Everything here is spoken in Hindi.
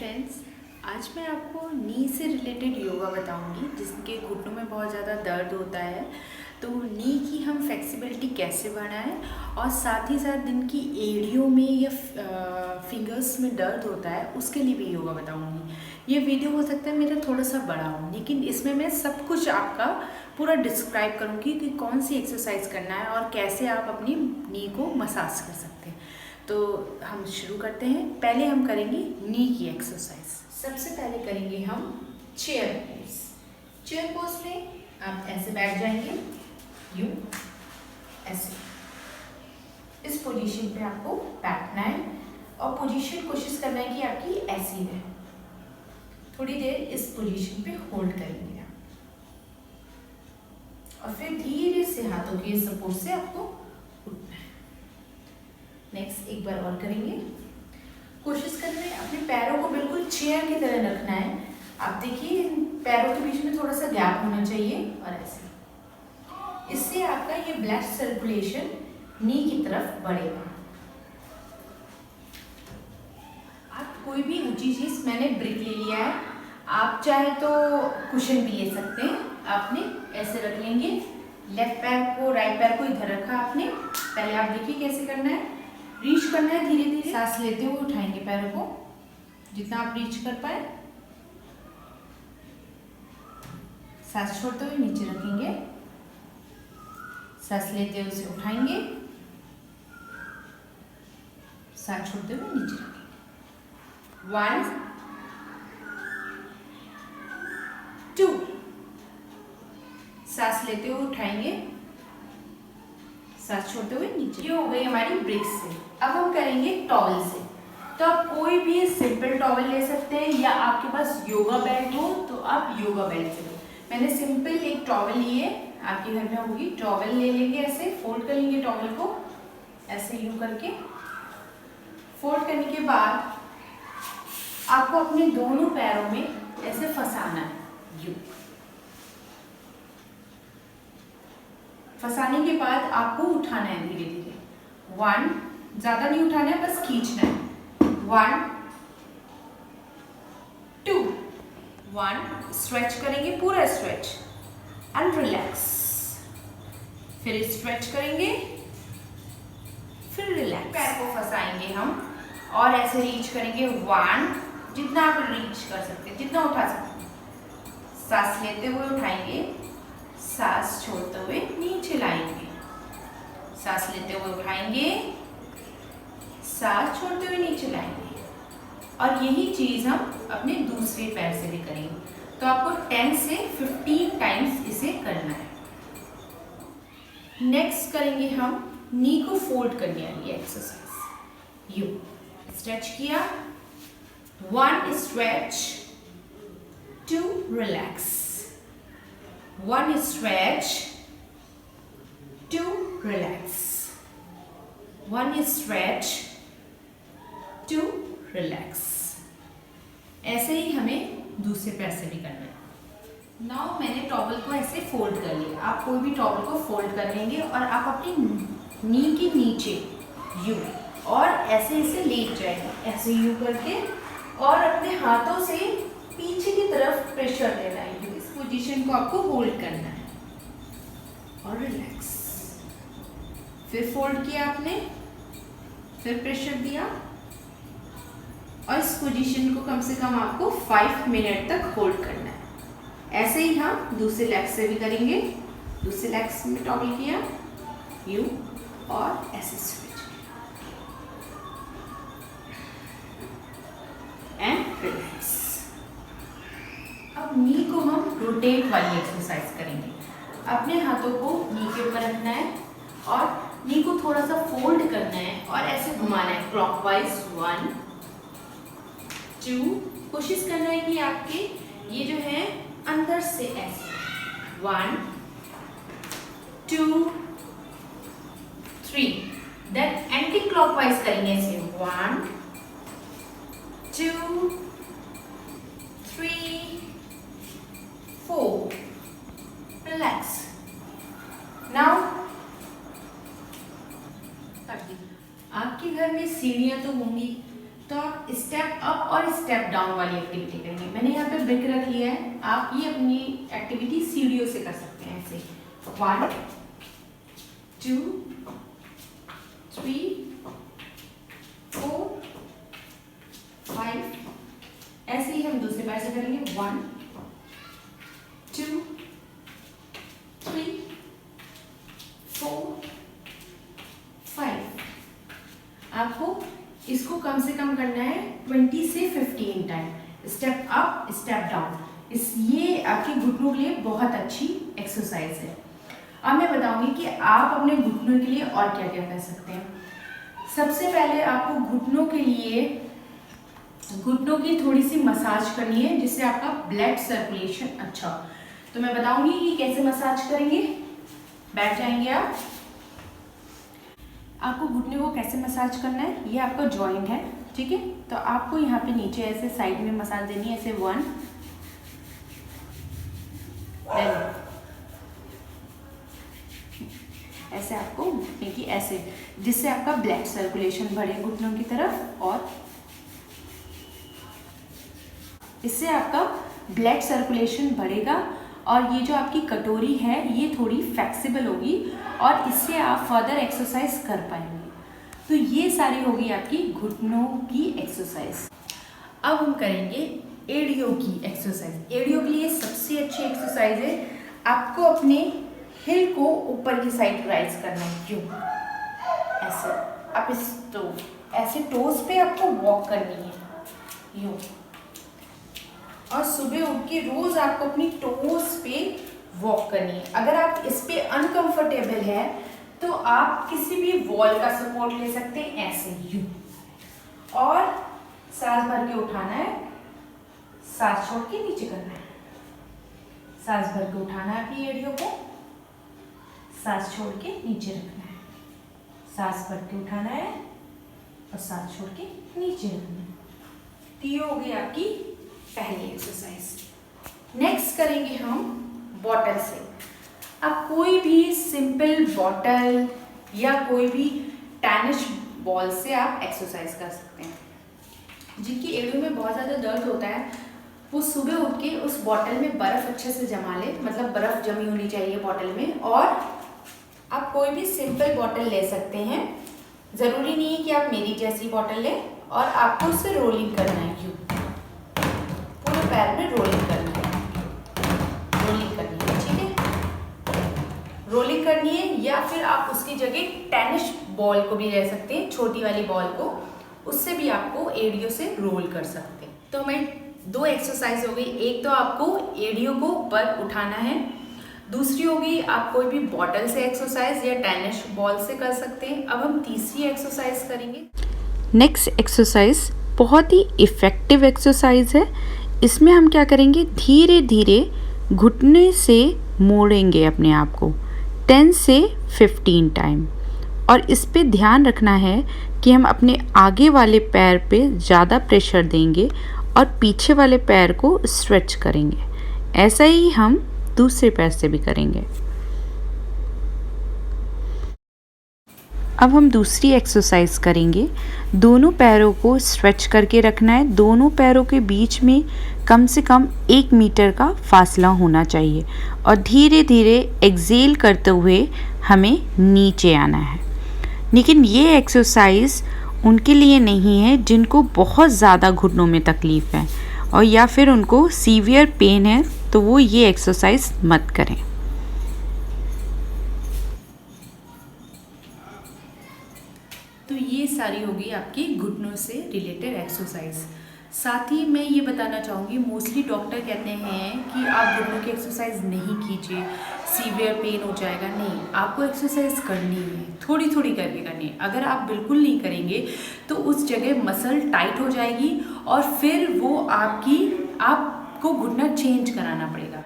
फ्रेंड्स, आज मैं आपको नी से रिलेटेड योगा बताऊंगी जिसके घुटनों में बहुत ज़्यादा दर्द होता है। तो नी की हम फ्लेक्सिबिलिटी कैसे बढ़ाएं और साथ ही साथ जिनकी एड़ियों में या फिंगर्स में दर्द होता है उसके लिए भी योगा बताऊंगी। ये वीडियो हो सकता है मेरा थोड़ा सा बड़ा हो, लेकिन इसमें मैं सब कुछ आपका पूरा डिस्क्राइब करूँगी कि कौन सी एक्सरसाइज करना है और कैसे आप अपनी नी को मसाज कर सकते हैं। तो हम शुरू करते हैं। पहले हम करेंगे नी की एक्सरसाइज। सबसे पहले करेंगे हम चेयर पोज। चेयर पोज में आप ऐसे बैठ जाएंगे, यूं ऐसे। इस पोजीशन पे आपको बैठना है और पोजीशन कोशिश करना है कि आपकी ऐसी रहे। थोड़ी देर इस पोजीशन पे होल्ड करेंगे आप और फिर धीरे से हाथों के सपोर्ट से आपको उठना है। नेक्स्ट एक बार और करेंगे। कोशिश करना है अपने पैरों को बिल्कुल चेयर की तरह रखना है। आप देखिए पैरों के बीच में थोड़ा सा गैप होना चाहिए और ऐसे। इससे आपका ये ब्लड सर्कुलेशन नी की तरफ बढ़ेगा। आप कोई भी ऊंची चीज, मैंने ब्रिक ले लिया है, आप चाहे तो कुशन भी ले सकते हैं। आपने ऐसे रख लेंगे, लेफ्ट पैर को राइट पैर को इधर रखा आपने। पहले आप देखिए कैसे करना है। रीच करना है, धीरे धीरे सांस लेते हुए उठाएंगे पैरों को जितना आप रीच कर पाए। सांस छोड़ते हुए नीचे रखेंगे, सांस लेते हुए उसे उठाएंगे, सांस छोड़ते हुए नीचे रखेंगे। 1 2, सांस लेते हुए उठाएंगे, सांस छोड़ते हुए नीचे। ये हो गई हमारी ब्रिक्स से। अब हम करेंगे टॉवल से। तो आप कोई भी सिंपल टॉवल ले सकते हैं या आपके पास योगा बेल्ट हो तो आप योगा बेल्ट से लो। मैंने सिंपल एक टॉवल ली है, आपके घर में होगी। टॉवल ले लेंगे, ऐसे फोल्ड कर लेंगे टॉवल को, ऐसे यूं करके। फोल्ड करने के बाद आपको अपने दोनों पैरों में ऐसे फंसाना है, यूं। फंसाने के बाद आपको उठाना है धीरे धीरे। 1, ज्यादा नहीं उठाना है, बस खींचना है। 1 2, 1 स्ट्रेच करेंगे, पूरा स्ट्रेच एंड रिलैक्स। फिर स्ट्रेच करेंगे, फिर रिलैक्स। पैर को फंसाएंगे हम और ऐसे रीच करेंगे। 1, जितना आप रीच कर सकते हैं, जितना उठा सकते हैं। सांस लेते हुए उठाएंगे, सांस छोड़ते हुए नीचे लाएंगे, सांस लेते हुए उठाएंगे, सांस छोड़ते हुए नीचे लाएंगे। और यही चीज हम अपने दूसरे पैर से भी करेंगे। तो आपको 10 से 15 टाइम्स इसे करना है। नेक्स्ट करेंगे हम नी को फोल्ड करने वाली एक्सरसाइज। यू स्ट्रेच किया, 1 stretch, 2 relax, 1 stretch, 2 relax, 1 stretch, 2 relax। ऐसे ही हमें दूसरे पैर से भी करना है। नाउ मैंने टॉवल को ऐसे फोल्ड कर लिया। आप कोई भी टॉवल को फोल्ड कर लेंगे और आप अपनी नी के नीचे यूं और ऐसे ऐसे लेट जाएंगे, ऐसे यूं करके, और अपने हाथों से पीछे की तरफ प्रेशर देना है। इस पोजीशन को आपको होल्ड करना है और रिलैक्स। फिर फोल्ड किया आपने, फिर प्रेशर दिया और इस पोजीशन को कम से कम आपको 5 मिनट तक होल्ड करना है। ऐसे ही हम दूसरे लेग से भी करेंगे। दूसरे लेग में टॉगल किया, यूं, और ऐसे स्विच एंड रिलैक्स। अब नी को हम रोटेट वाली एक्सरसाइज करेंगे। अपने हाथों को नी के ऊपर रखना है और नी को थोड़ा सा फोल्ड करना है और ऐसे घुमाना है क्लॉकवाइज। 1 2, कोशिश करना है कि आपके ये जो है अंदर से ऐसे। 1 2 3, देन एंटी क्लॉकवाइज करेंगे ऐसे। 1 2 3 4, relax. Now आपके घर में सीढ़ियां तो होंगी, तो आप स्टेप अप और स्टेप डाउन वाली एक्टिविटी करेंगे। मैंने यहाँ पे ब्रिक रख लिया है, आप ये अपनी एक्टिविटी सीढ़ियों से कर सकते हैं ऐसे 1 2 3 4 5। ऐसे ही हम दूसरे पैर से करेंगे 1 2 3 4 5। आपको इसको कम से कम करना है 20 से 15 time, step up step down. ये आपके घुटनों के लिए बहुत अच्छी एक्सरसाइज है। अब मैं बताऊंगी कि आप अपने घुटनों के लिए और क्या क्या कर सकते हैं। सबसे पहले आपको घुटनों के लिए घुटनों की थोड़ी सी मसाज करनी है, जिससे आपका ब्लड सर्कुलेशन अच्छा हो। तो मैं बताऊंगी कि कैसे मसाज करेंगे। बैठ जाएंगे आप। आपको घुटने को कैसे मसाज करना है, ये आपका जॉइंट है, ठीक है। तो आपको यहाँ पे नीचे ऐसे साइड में मसाज देनी है, ऐसे 1 ऐसे आपको घुटने की ऐसे, जिससे आपका ब्लड सर्कुलेशन बढ़े घुटनों की तरफ, और इससे आपका ब्लड सर्कुलेशन बढ़ेगा और ये जो आपकी कटोरी है ये थोड़ी फ्लेक्सिबल होगी और इससे आप फर्दर एक्सरसाइज कर पाएंगे। तो ये सारी होगी आपकी घुटनों की एक्सरसाइज। अब हम करेंगे एड़ियों की एक्सरसाइज। एड़ियों के लिए सबसे अच्छी एक्सरसाइज है, आपको अपने हिल को ऊपर की साइड राइज करना है। क्यों? ऐसे आप इस ऐसे टोज पे आपको वॉक करनी है यूँ, और सुबह उठ के रोज आपको अपनी टोज पे वॉक करनी है। अगर आप इस पे अनकंफर्टेबल है तो आप किसी भी वॉल का सपोर्ट ले सकते हैं, ऐसे यूं, और सांस भर के उठाना है, सांस छोड़ के नीचे करना है। सांस भर के उठाना है अपनी एड़ियों को, सांस छोड़ के नीचे रखना है। सांस भर के उठाना है और सांस छोड़ के नीचे रखना है। तो ये हो गई आपकी पहली एक्सरसाइज। नेक्स्ट करेंगे हम बॉटल से। आप कोई भी सिंपल बॉटल या कोई भी टेनिस बॉल से आप एक्सरसाइज कर सकते हैं। जिनकी एड़ियों में बहुत ज़्यादा दर्द होता है वो सुबह उठ के उस बॉटल में बर्फ़ अच्छे से जमा ले, मतलब बर्फ़ जमी होनी चाहिए बॉटल में, और आप कोई भी सिंपल बॉटल ले सकते हैं। ज़रूरी नहीं है कि आप मेरी जैसी बॉटल लें, और आपको उससे रोलिंग करना है, यूँ पूरे पैर में रोलिंग करना है, रोलिंग करनी है, ठीक है। रोलिंग करनी है, या फिर आप उसकी जगह टेनिस बॉल को भी ले सकते हैं, छोटी वाली बॉल को, उससे भी आपको एड़ियों से रोल कर सकते हैं। तो हमें 2 एक्सरसाइज हो गई। एक तो आपको एड़ियों को ऊपर उठाना है, दूसरी होगी आप कोई भी बॉटल से एक्सरसाइज या टेनिस बॉल से कर सकते हैं। अब हम तीसरी एक्सरसाइज करेंगे। नेक्स्ट एक्सरसाइज बहुत ही इफ़ेक्टिव एक्सरसाइज है। इसमें हम क्या करेंगे, धीरे धीरे घुटने से मोड़ेंगे अपने आप को 10 से 15 टाइम, और इस पे ध्यान रखना है कि हम अपने आगे वाले पैर पे ज़्यादा प्रेशर देंगे और पीछे वाले पैर को स्ट्रेच करेंगे। ऐसा ही हम दूसरे पैर से भी करेंगे। अब हम दूसरी एक्सरसाइज करेंगे। दोनों पैरों को स्ट्रेच करके रखना है। दोनों पैरों के बीच में कम से कम 1 मीटर का फासला होना चाहिए, और धीरे धीरे एक्सेल करते हुए हमें नीचे आना है। लेकिन ये एक्सरसाइज उनके लिए नहीं है जिनको बहुत ज़्यादा घुटनों में तकलीफ़ है, और या फिर उनको सीवियर पेन है, तो वो ये एक्सरसाइज मत करें। तो ये सारी होगी आपकी घुटनों से रिलेटेड एक्सरसाइज। साथ ही मैं ये बताना चाहूँगी, मोस्टली डॉक्टर कहते हैं कि आप घुटनों की एक्सरसाइज नहीं कीजिए, सीवियर पेन हो जाएगा। नहीं, आपको एक्सरसाइज करनी है, थोड़ी थोड़ी करके करनी है। अगर आप बिल्कुल नहीं करेंगे तो उस जगह मसल टाइट हो जाएगी, और फिर वो आपको घुटना चेंज कराना पड़ेगा।